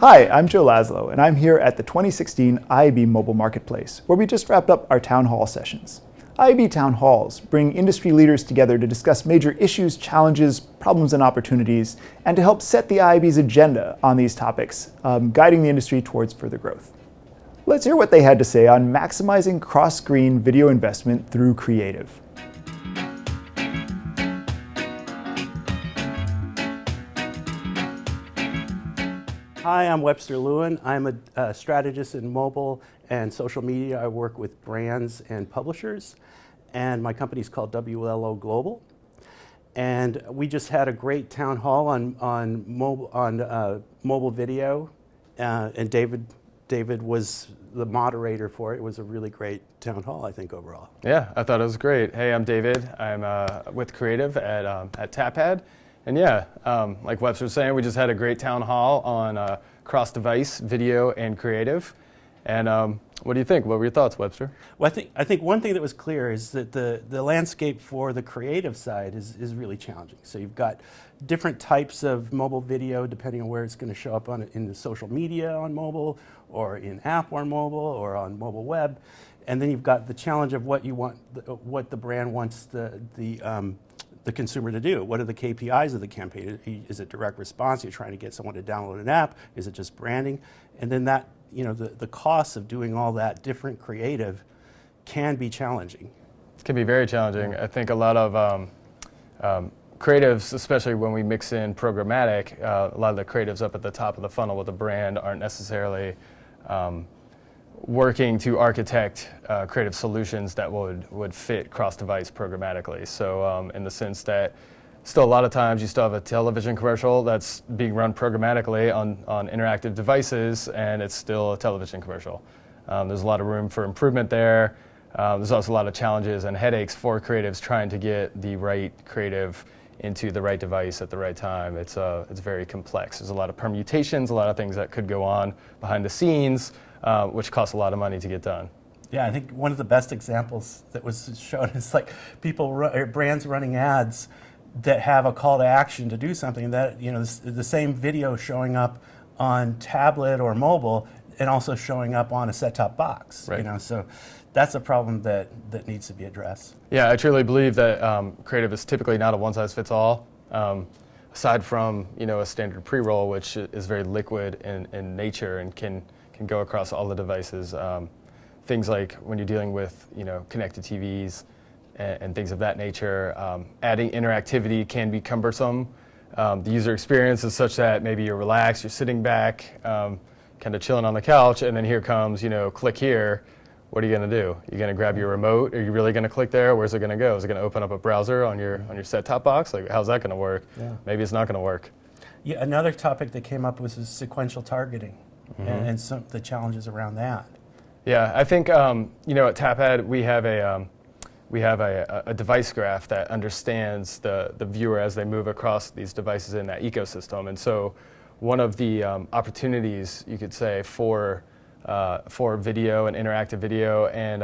Hi, I'm Joe Laszlo, and I'm here at the 2016 IAB Mobile Marketplace, where we just wrapped up our town hall sessions. IAB town halls bring industry leaders together to discuss major issues, challenges, problems, and opportunities, and to help set the IAB's agenda on these topics, guiding the industry towards further growth. Let's hear what they had to say on maximizing cross-screen video investment through creative. Hi, I'm Webster Lewin. I'm a strategist in mobile and social media. I work with brands and publishers, and my company is called WLOGLOBAL. And we just had a great town hall on mobile video, and David was the moderator for it. It was a really great town hall, I think, overall. Yeah, I thought it was great. Hey, I'm David. I'm with Creative at Tapad. And yeah, like Webster was saying, we just had a great town hall on cross-device video and creative. And what do you think? What were your thoughts, Webster? Well, I think one thing that was clear is that the landscape for the creative side is really challenging. So you've got different types of mobile video depending on where it's going to show up in the social media on mobile, or in app on mobile, or on mobile web. And then you've got the challenge of what you want, what the brand wants the consumer to do. What are the KPIs of the campaign? Is it direct response? You're trying to get someone to download an app? Is it just branding? And then that, the cost of doing all that different creative can be challenging. It can be very challenging. I think a lot of creatives, especially when we mix in programmatic, a lot of the creatives up at the top of the funnel with the brand aren't necessarily working to architect creative solutions that would fit cross-device programmatically. So in the sense that still a lot of times you still have a television commercial that's being run programmatically on interactive devices, and it's still a television commercial. There's a lot of room for improvement there. There's also a lot of challenges and headaches for creatives trying to get the right creative into the right device at the right time. It's very complex. There's a lot of permutations, a lot of things that could go on behind the scenes, which costs a lot of money to get done. Yeah, I think one of the best examples that was shown is like brands running ads that have a call to action to do something that, the same video showing up on tablet or mobile and also showing up on a set-top box. Right. So that's a problem that needs to be addressed. Yeah, I truly believe that creative is typically not a one-size-fits-all. Aside from a standard pre-roll, which is very liquid in nature and can go across all the devices. Things like when you're dealing with connected TVs and things of that nature, adding interactivity can be cumbersome. The user experience is such that maybe you're relaxed, you're sitting back, kind of chilling on the couch, and then here comes click here. What are you going to do? You're going to grab your remote? Are you really going to click there? Where's it going to go? Is it going to open up a browser on your set-top box? Like, how's that going to work? Yeah. Maybe it's not going to work. Yeah, another topic that came up was sequential targeting. Mm-hmm. and some of the challenges around that. Yeah, I think at Tapad we have a device graph that understands the viewer as they move across these devices in that ecosystem, and so one of the opportunities you could say for video and interactive video and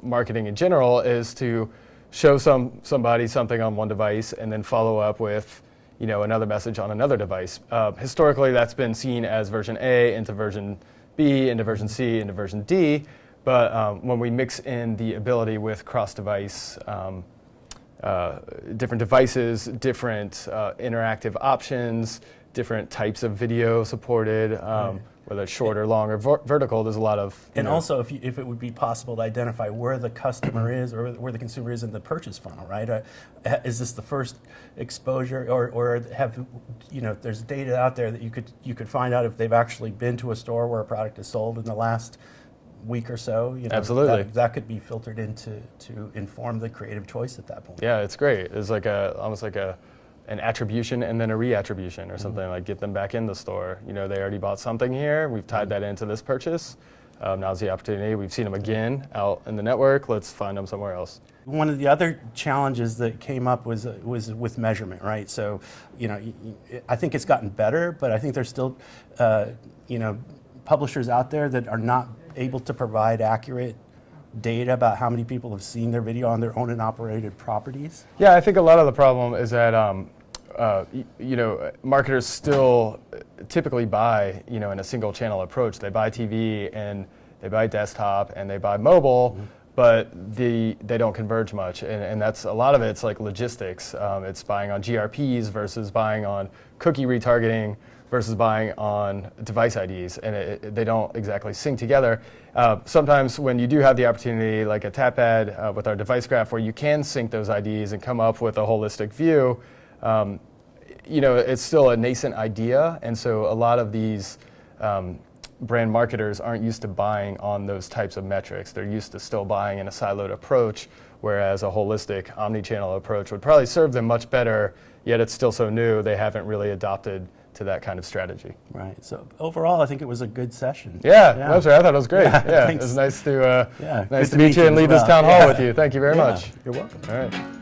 marketing in general is to show somebody something on one device and then follow up with another message on another device. Historically, that's been seen as version A into version B, into version C, into version D. But when we mix in the ability with cross-device, different devices, different interactive options, different types of video supported, whether it's short or long or vertical, there's a lot of... And also, if it would be possible to identify where the customer is or where the consumer is in the purchase funnel, right? Is this the first exposure, or have, there's data out there that you could find out if they've actually been to a store where a product is sold in the last week or so? Absolutely. That could be filtered in to inform the creative choice at that point. Yeah, it's great. It's like almost like an attribution and then a reattribution or something, like get them back in the store. They already bought something here, we've tied that into this purchase. Now's the opportunity. We've seen them again out in the network, let's find them somewhere else. One of the other challenges that came up was with measurement, right? So, I think it's gotten better, but I think there's still, publishers out there that are not able to provide accurate data about how many people have seen their video on their owned and operated properties? Yeah, I think a lot of the problem is that marketers still typically buy, in a single channel approach. They buy TV and they buy desktop and they buy mobile, but they don't converge much. And that's a lot of it's like logistics. It's buying on GRPs versus buying on cookie retargeting versus buying on device IDs, and they don't exactly sync together. Sometimes when you do have the opportunity, like at Tapad with our device graph, where you can sync those IDs and come up with a holistic view, it's still a nascent idea, and so a lot of these brand marketers aren't used to buying on those types of metrics. They're used to still buying in a siloed approach, whereas a holistic omni-channel approach would probably serve them much better, yet it's still so new, they haven't really adopted to that kind of strategy. Right. So overall, I think it was a good session. Yeah. Webster, I thought it was great. Yeah, It was nice to good meet you and lead this town hall with you. Thank you very much. You're welcome. All right.